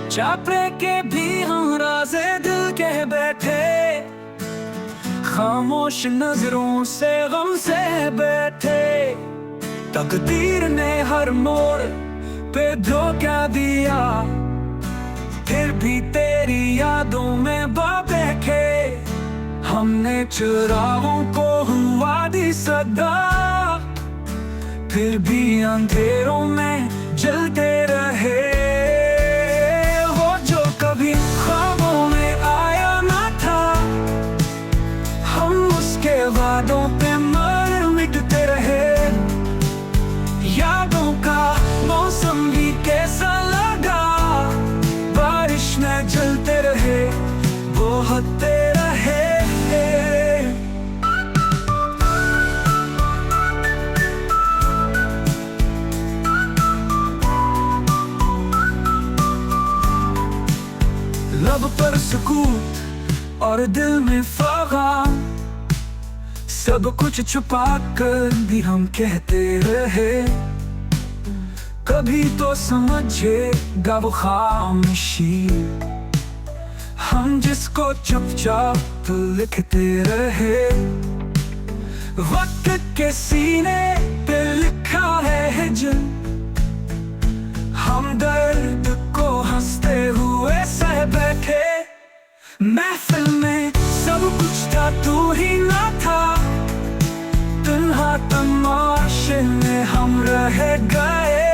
चापे के भी हम राज़े दिल कह बैठे, खामोश नजरों से गम से बैठे। तकदीर ने हर मोड़ पे धोखा दिया, फिर भी तेरी यादों में बैठे। हमने चिरागों को हुआ दी सदा, फिर भी अंधेरों में जलते रहे। वो जो कभी ख्वाबों में आया ना था, हम उसके वादों पे मर मिटते रहे। यादों का मौसम भी कैसा लगा, बारिश में जलते रहे, बहते रहे। लब पर सुकून और दिल में फ़ग़ान, सब कुछ छुपा कर भी हम कहते रहे। कभी तो समझेगा वो खामोशी, हम जिसको चुपचाप लिखते रहे। वक्त के सीने पे लिखा है हिजर, हम दर्द को हंसते हुए सह बैठे। महफिल में सब कुछ था, तू ही ना था, तन्हा तमाशे में हम रह गए।